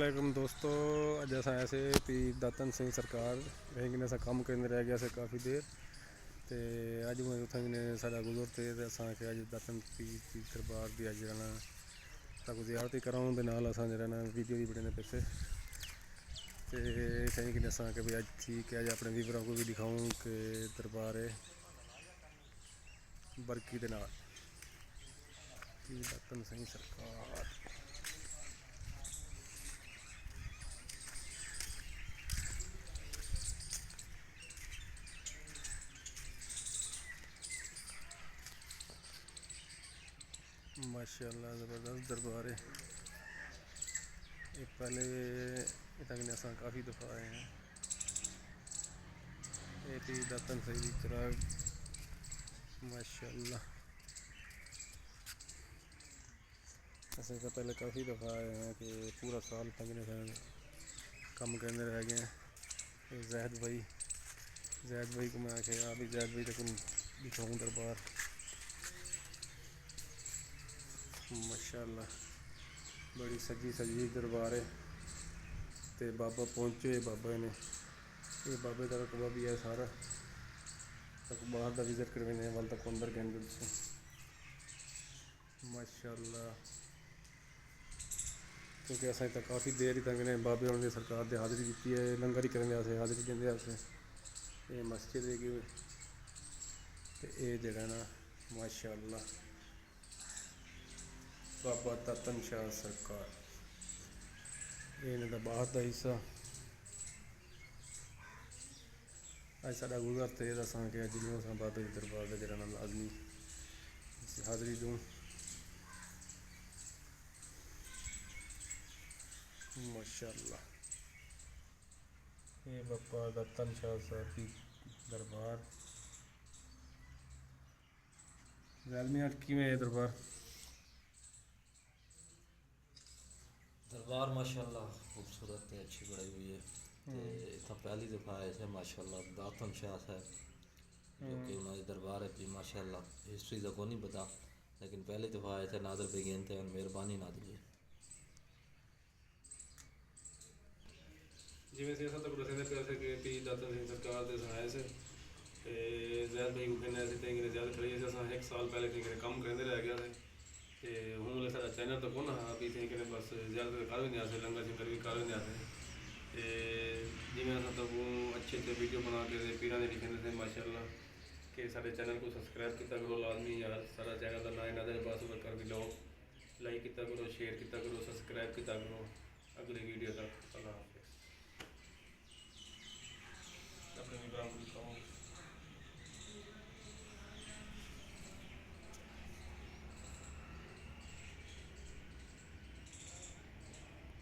वालेकुम दोस्तों। अज अस आए से पी दातन सिंह सरकार लेकिन असा कम करने रह गया से काफ़ी देर तो अज मैं उत्थें साढ़ा गुजर थे अस अज दातन पी दरबार की अज रहना गुजारती कराऊँ असा रहना वीडियो भी बने पैसे तो सही कि असा कि भाई अज ठीक है अज अपने व्यूवरों को भी दिखाऊँ कि दरबार है बरकी के नाल पी दातन सिंह सरकार। माशाल्लाह ज़बरदस्त दरबार है। ये पहले इतना असा काफ़ी दफ़ा आए हैं। ये पी दातन सही चिराग माशाल्लाह ऐसे तो पहले काफ़ी दफ़ा आए हैं कि पूरा साल तंगने कम करने रह गए हैं। ये जैद भाई को मैं आखे भी जैद भाई तक दिखाऊँ दरबार माशाल्लाह बड़ी सजी सजी दरबार है। तो बाबा पहुँचे बाबा ने ये बाबे का रकबा भी है सारा तक बाहर का विजिट करवाने वाल तक अंदर गए माशाल्लाह क्योंकि अस तक काफ़ी देर ही तक बाबे उन्होंने सरकार की हाज़री दी है लंगर ही करने हाज़री देंगे ये मस्जिद है कि ये जगह ना माशाल्लाह बाबा दातन शाह सरकार ये इन्होंने बाहर का हिस्सा अज साढ़ा गुजर थे असा कि अज जो बाबे दरबार का जरा लाजमी हाज़री दूँ माशाल्लाह। ये बाबा दातन शाह साहब की दरबार जैलमियाँ किमें है दरबार दरबार माशाल्लाह खूबसूरत है अच्छी बनाई हुई है। तो इतना पहली दफ़ा आए थे माशाल्लाह दातन शाह साहब जो कि उन्होंने दरबार है भी माशाल्लाह हिस्ट्री का को नहीं पता लेकिन पहली दफ़ा आए थे नादर बेगेन थे मेहरबानी नादर जी जिमें से असा तक दसेंदे पे से कि पी दातन सिंह सरकार दे आए से जैद भाई को कहने से तेंगे ज़्यादा खड़ी है असा एक साल पहले तेंगे कम करते रह गया थे तो हूँ सारा चैनल तो कौन हाँ भी तेंगे बस ज़्यादा कर भी नहीं आते लंगर शंगर भी कर भी नहीं आते जिमें असा तक अच्छे अच्छे वीडियो बना के पीर ने लिखे थे माशाल्लाह कि सारे चैनल को सबसक्राइब किया करो लाजमी यार सारा चैनल का ना नादर पास कर भी लो लाइक किया करो शेयर किया करो सबसक्राइब किया करो अगली वीडियो तक अल्लाह।